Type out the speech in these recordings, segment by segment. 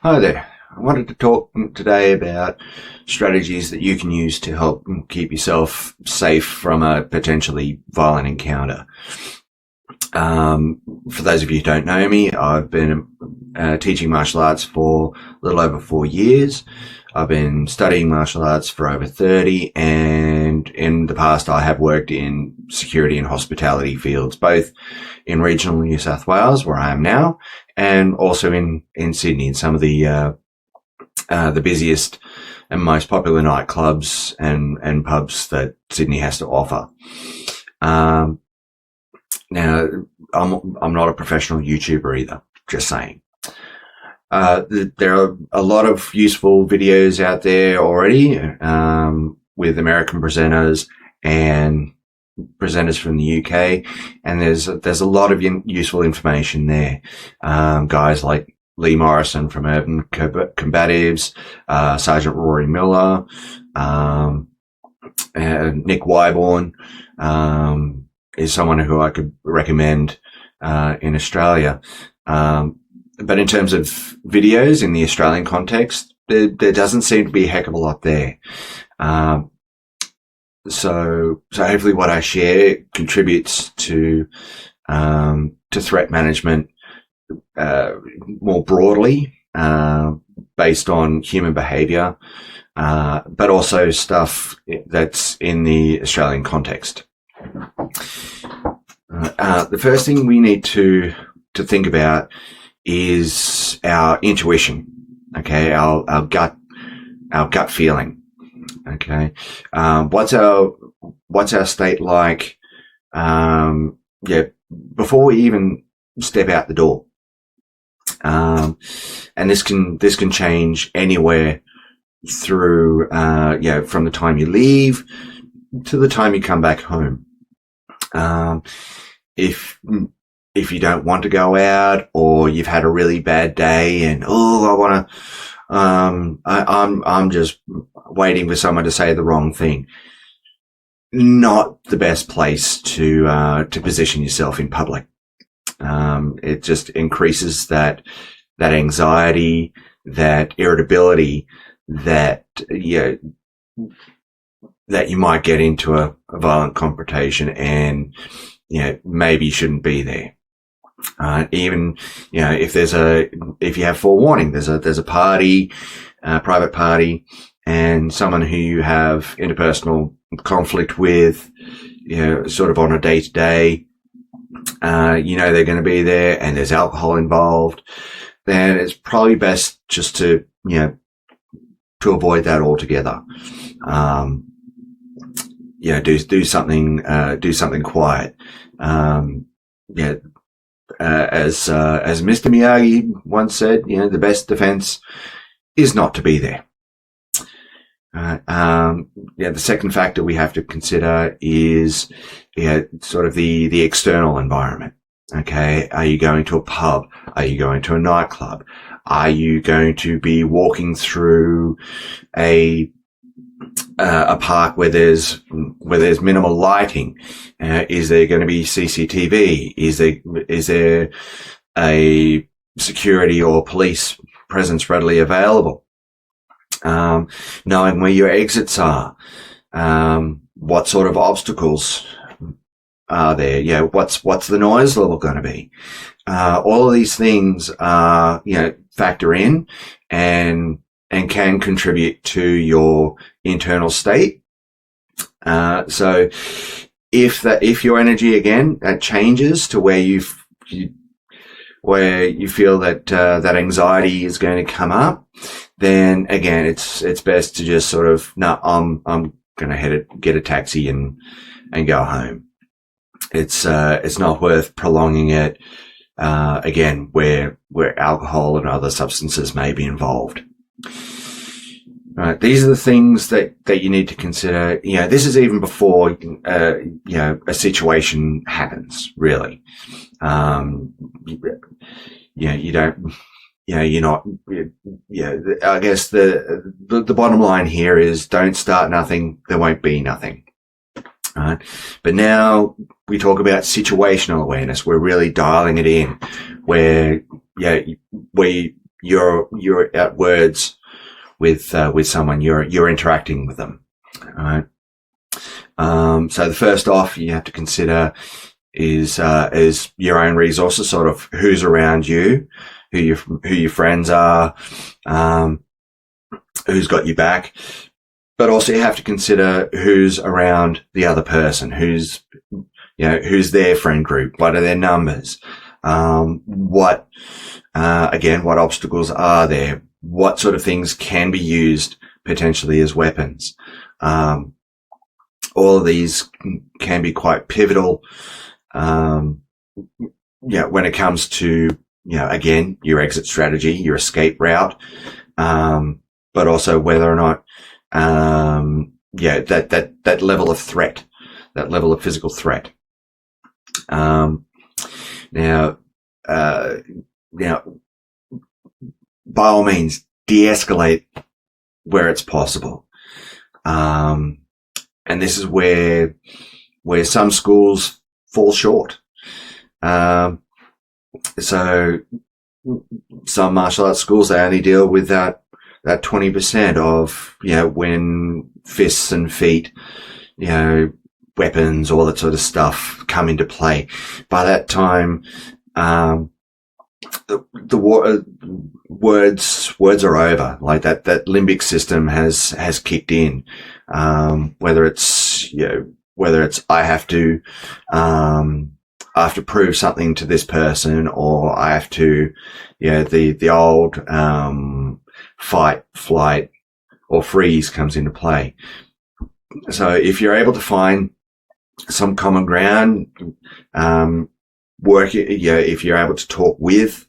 Hi there. I wanted to talk today about strategies that you can use to help keep yourself safe from a potentially violent encounter. For those of you who don't know me, I've been teaching martial arts for a little over 4 years. I've been studying martial arts for over 30, and in the past I have worked in security and hospitality fields, both in regional New South Wales, where I am now, and also in Sydney, in some of the busiest and most popular nightclubs and pubs that Sydney has to offer. Now, I'm not a professional YouTuber either, just saying. There are a lot of useful videos out there already, with American presenters and presenters from the UK, and there's a lot of useful information there. Guys like M.A.R.S from Urban Combatives, Sergeant Rory Miller, and Nick Wyborn, is someone who I could recommend in Australia. But in terms of videos in the Australian context, there doesn't seem to be a heck of a lot there. So hopefully what I share contributes to threat management more broadly, based on human behavior, but also stuff that's in the Australian context. The first thing we need to think about is our intuition. Okay, our gut feeling. Okay, what's our state like? Before we even step out the door. And this can change anywhere through, from the time you leave to the time you come back home. If you don't want to go out, or you've had a really bad day and, I'm just waiting for someone to say the wrong thing. Not the best place to position yourself in public. It just increases that anxiety, that irritability, that you might get into a violent confrontation, and maybe you shouldn't be there. Even if you have forewarning, there's a party, private party, and someone who you have interpersonal conflict with, sort of on a day to day, they're going to be there, and there's alcohol involved, then it's probably best just to avoid that altogether. Do something quiet. As Mr. Miyagi once said, the best defense is not to be there. The second factor we have to consider is, sort of the external environment. Okay. Are you going to a pub? Are you going to a nightclub? Are you going to be walking through a park where there's minimal lighting? Is there going to be CCTV? Is there a security or police presence readily available? Knowing where your exits are, what sort of obstacles are there? What's the noise level going to be? All of these things factor in and can contribute to your internal state. So if your energy again changes to where you feel that anxiety is going to come up, then again it's best to just sort of, I'm going to get a taxi and go home. It's not worth prolonging it, again, where alcohol and other substances may be involved. Right. These are the things that you need to consider. This is even before, a situation happens, really. You don't, you're not, I guess the bottom line here is, don't start nothing, there won't be nothing. Right. But now we talk about situational awareness. We're really dialing it in, where you're at words with someone, you're interacting with them. All right. So the first off you have to consider is your own resources, sort of who's around you, who your friends are, who's got your back. But also you have to consider who's around the other person, who's their friend group, what are their numbers, what obstacles are there, what sort of things can be used potentially as weapons. All of these can be quite pivotal, when it comes to, again, your exit strategy, your escape route, but also whether or not, that level of threat, that level of physical threat. Now, by all means, de-escalate where it's possible. And this is where some schools fall short. So some martial arts schools, they only deal with that 20% of, when fists and feet, weapons, all that sort of stuff come into play. By that time, the words are over. Like that limbic system has kicked in. Whether it's I have to prove something to this person, or I have to, the old, fight, flight, or freeze comes into play. So if you're able to find some common ground, if you're able to talk with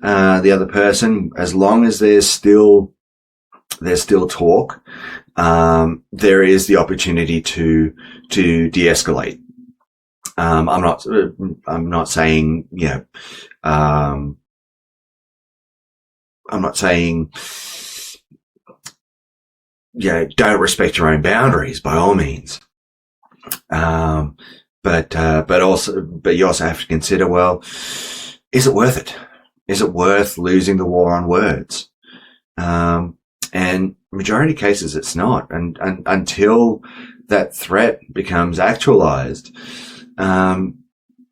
the other person, as long as there's still talk, there is the opportunity to de-escalate. I'm not saying, I'm not saying, don't respect your own boundaries by all means. But you also have to consider, well, is it worth it? Is it worth losing the war on words? And majority of cases it's not. And until that threat becomes actualized,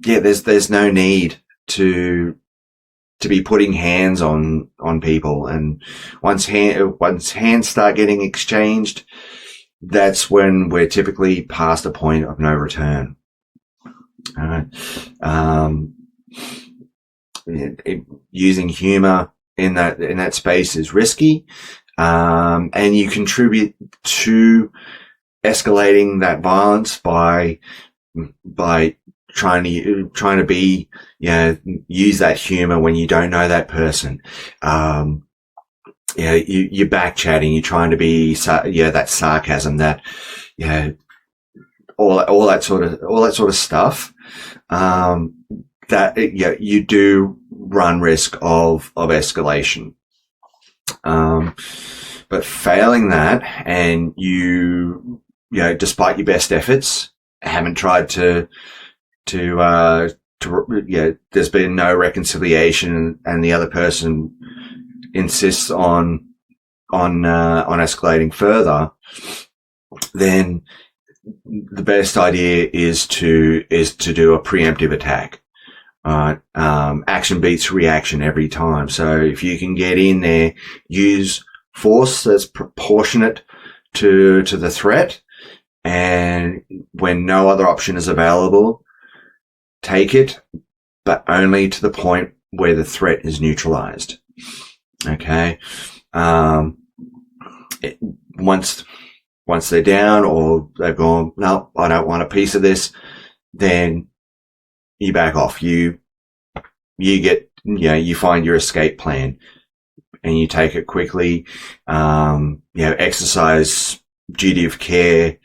there's no need to be putting hands on people. And once hands start getting exchanged, that's when we're typically past a point of no return. All right. Using humor in that space is risky. And you contribute to escalating that violence by trying to be, use that humor when you don't know that person. You're back chatting, you're trying to be, that sarcasm, that, all that sort of stuff. You do run risk of escalation. But failing that, and despite your best efforts, haven't tried to there's been no reconciliation, and the other person insists on escalating further, then the best idea is to do a preemptive attack. Action beats reaction every time. So if you can get in there, use force that's proportionate to the threat, and when no other option is available, take it, but only to the point where the threat is neutralized. Okay. Once they're down, or they've gone, no, I don't want a piece of this, then you back off. You get, you find your escape plan, and you take it quickly. Exercise duty of care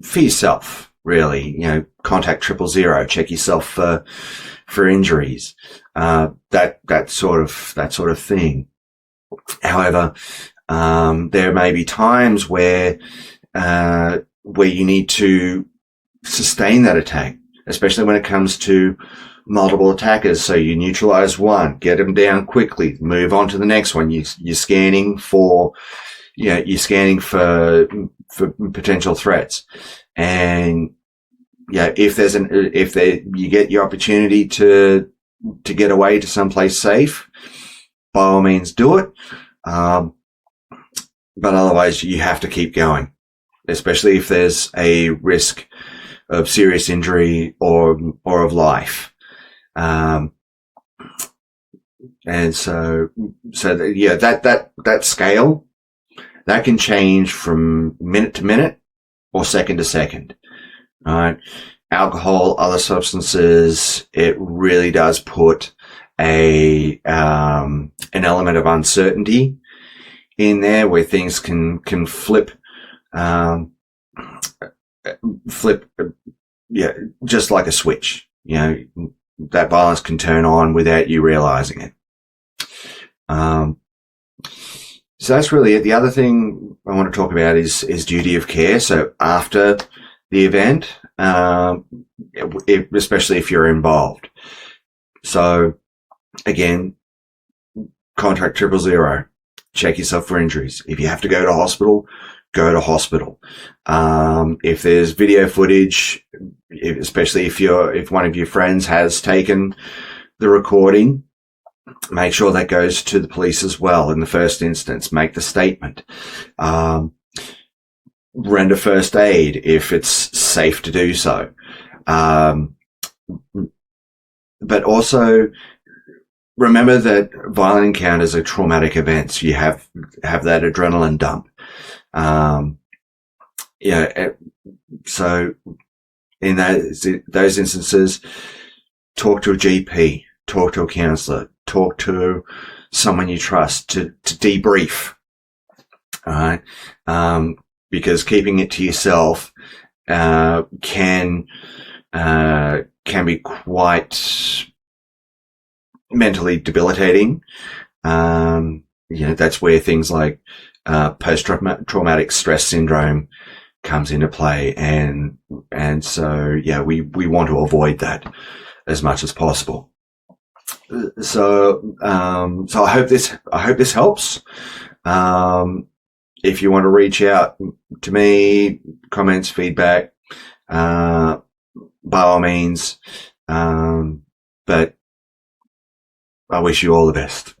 for yourself, really. Contact 000, check yourself for injuries, that sort of thing. However, there may be times where you need to sustain that attack, especially when it comes to multiple attackers. So you neutralize one, get them down quickly, move on to the next one. You're scanning for, you're scanning for potential threats. And yeah, you get your opportunity to get away to someplace safe, by all means do it. But otherwise you have to keep going, especially if there's a risk of serious injury or of life. And that scale, that can change from minute to minute or second to second. All right. Alcohol, other substances, it really does put an element of uncertainty in there where things can flip, just like a switch. That violence can turn on without you realizing it. So that's really it. The other thing I want to talk about is duty of care. So after the event, especially if you're involved. So again, contact 000. Check yourself for injuries. If you have to go to hospital, go to hospital. If there's video footage, especially if one of your friends has taken the recording, make sure that goes to the police as well in the first instance. Make the statement. Render first aid if it's safe to do so. But also remember that violent encounters are traumatic events. You have that adrenaline dump. So in those instances, talk to a GP, talk to a counselor, talk to someone you trust to debrief. All right. Because keeping it to yourself, can be quite mentally debilitating. That's where things like post-traumatic stress syndrome comes into play, and so we want to avoid that as much as possible. So I hope this helps. If you want to reach out to me, comments, feedback, by all means. But I wish you all the best.